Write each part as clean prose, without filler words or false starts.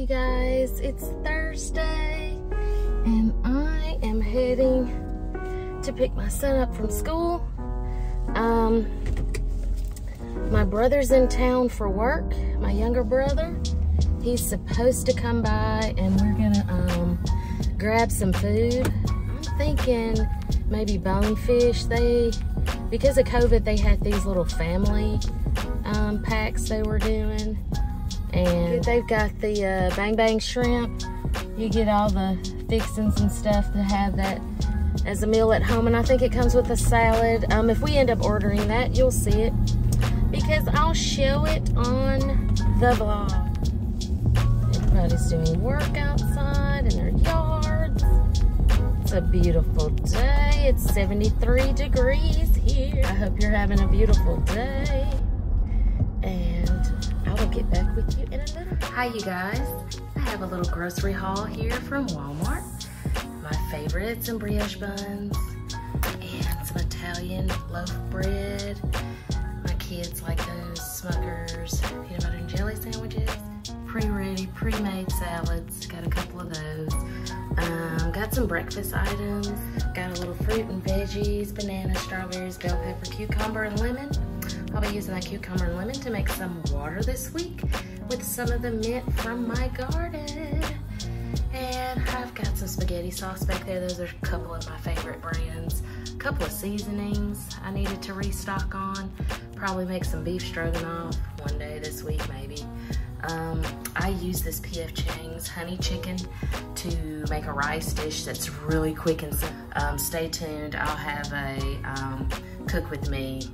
you guys, it's Thursday and I am heading to pick my son up from school. My brother's in town for work, my younger brother. He's supposed to come by and we're gonna grab some food. I'm thinking maybe bonefish. Because of COVID, they had these little family packs they were doing. And they've got the Bang Bang shrimp. You get all the fixings and stuff to have that as a meal at home. And I think it comes with a salad. If we end up ordering that, you'll see it, because I'll show it on the vlog. Everybody's doing work outside in their yards. It's a beautiful day. It's 73 degrees here. I hope you're having a beautiful day. And I will get back with you in a little. Hi you guys, I have a little grocery haul here from Walmart. My favorites, some brioche buns and some Italian loaf bread. My kids like those Smuckers peanut butter and jelly sandwiches. Pre-ready, pre-made salads, got a couple of those. Got some breakfast items. Got a little fruit and veggies, bananas, strawberries, bell pepper, cucumber, and lemon. I'll be using that cucumber and lemon to make some water this week with some of the mint from my garden. And I've got some spaghetti sauce back there. Those are a couple of my favorite brands. A couple of seasonings I needed to restock on. Probably make some beef stroganoff one day this week maybe. I use this P.F. Chang's honey chicken to make a rice dish that's really quick and simple. Stay tuned, I'll have a cook with me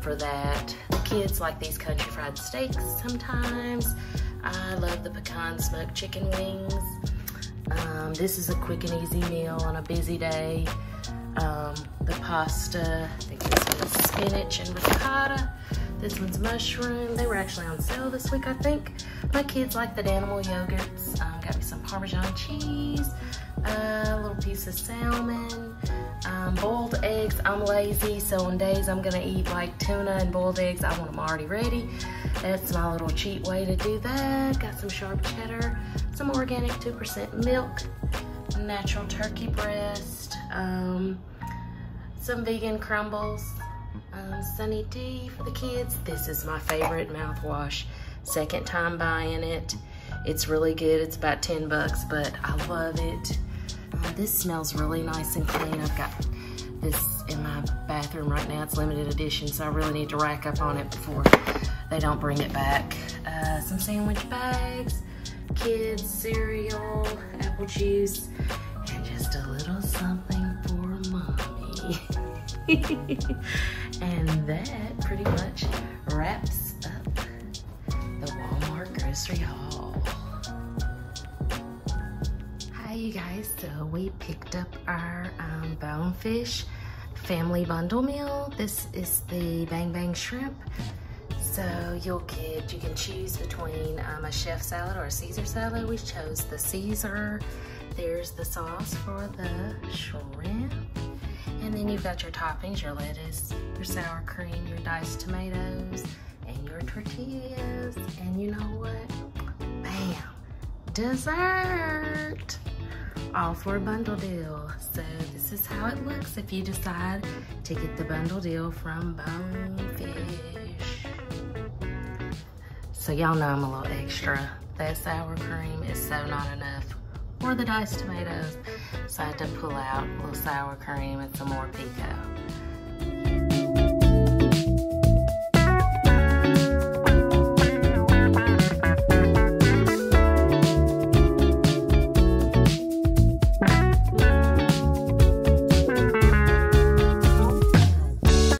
for that. The kids like these country fried steaks sometimes. I love the pecan smoked chicken wings. This is a quick and easy meal on a busy day. The pasta, I think this one's spinach and ricotta. This one's mushroom. They were actually on sale this week, I think. My kids like the Danimal yogurts. Got me some Parmesan cheese, a little piece of salmon, boiled eggs. I'm lazy, so on days I'm gonna eat like tuna and boiled eggs, I want them already ready. That's my little cheat way to do that. Got some sharp cheddar, some organic 2% milk, natural turkey breast, some vegan crumbles, Sunny D for the kids. This is my favorite mouthwash. Second time buying it. It's really good. It's about 10 bucks, but I love it. This smells really nice and clean. I've got this in my bathroom right now. It's limited edition, so I really need to rack up on it before they don't bring it back. Some sandwich bags, kids cereal, apple juice, and just a little something for mommy. And that pretty much wraps up the Walmart grocery haul. Hi you guys, so we picked up our bonefish family bundle meal. This is the Bang Bang shrimp. So you can choose between a chef salad or a Caesar salad. We chose the Caesar. There's the sauce for the shrimp. And then you've got your toppings, your lettuce, your sour cream, your diced tomatoes, and your tortillas. And you know what? Bam! Dessert! All for a bundle deal. So this is how it looks if you decide to get the bundle deal from Bonefish. So y'all know I'm a little extra. That sour cream is so not enough. Or the diced tomatoes. So I had to pull out a little sour cream and some more pico.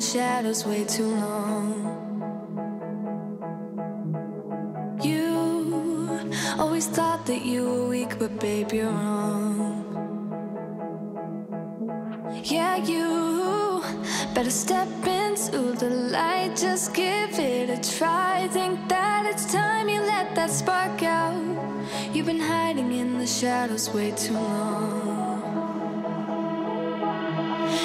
Shadows way too long. You always thought that you were weak, but babe, you're wrong. Yeah, you better step into the light, just give it a try. Think that it's time you let that spark out. You've been hiding in the shadows way too long.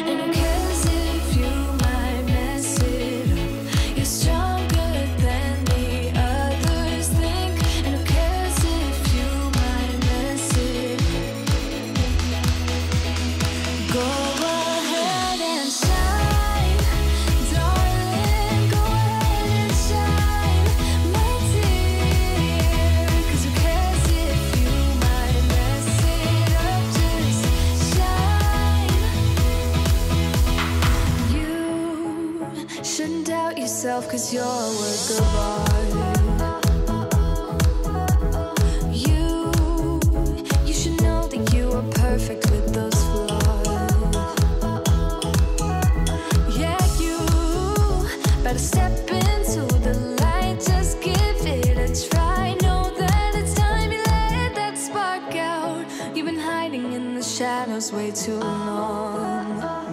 And who cares if you might mess it up? You're stronger than the others think. And who cares if 'cause you're a work of art. You should know that you are perfect with those flaws. Yeah, you better step into the light, just give it a try. Know that it's time you let that spark out. You've been hiding in the shadows way too long.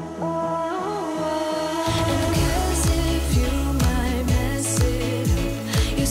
You're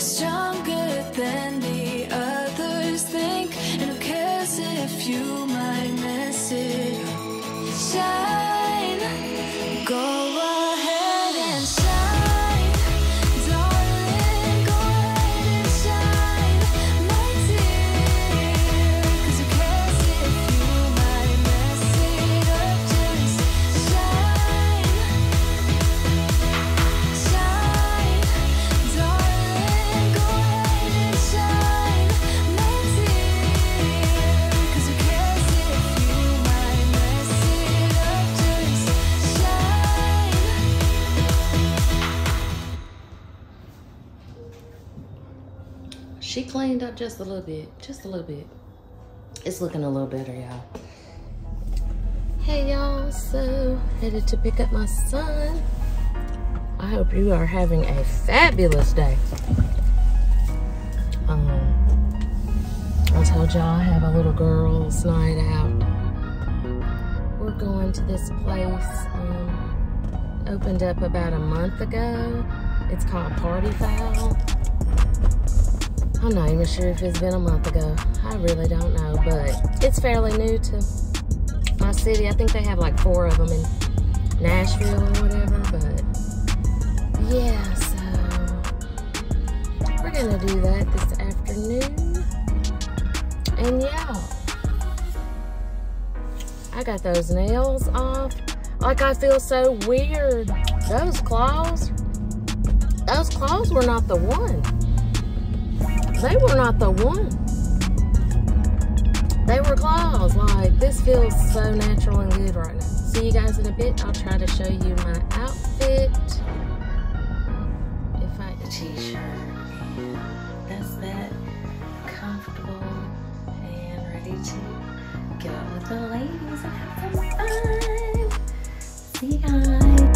stronger than the others think, and who cares if you might mess it up? Shine, go ahead and shine, darling, go ahead and shine, my dear. 'Cause who cares if you might mess it up? Just shine, shine, darling. Go ahead and shine, my dear. 'Cause who cares if you might mess it up? Just shine. She cleaned up just a little bit, It's looking a little better, y'all. Hey y'all, so headed to pick up my son. I hope you are having a fabulous day. I told y'all I have a little girls' night out. We're going to this place, opened up about a month ago. It's called Party Foul. I'm not even sure if it's been a month ago. I really don't know, but it's fairly new to my city. I think they have like 4 of them in Nashville or whatever, but yeah, so we're gonna do that this afternoon. And yeah, I got those nails off. Like, I feel so weird. Those claws were not the one. They were not the one. They were claws. Like, this feels so natural and good right now. See you guys in a bit. I'll try to show you my outfit. If I t-shirt, that's that, comfortable and ready to get out with the ladies and have some fun. See you guys.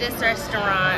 this restaurant.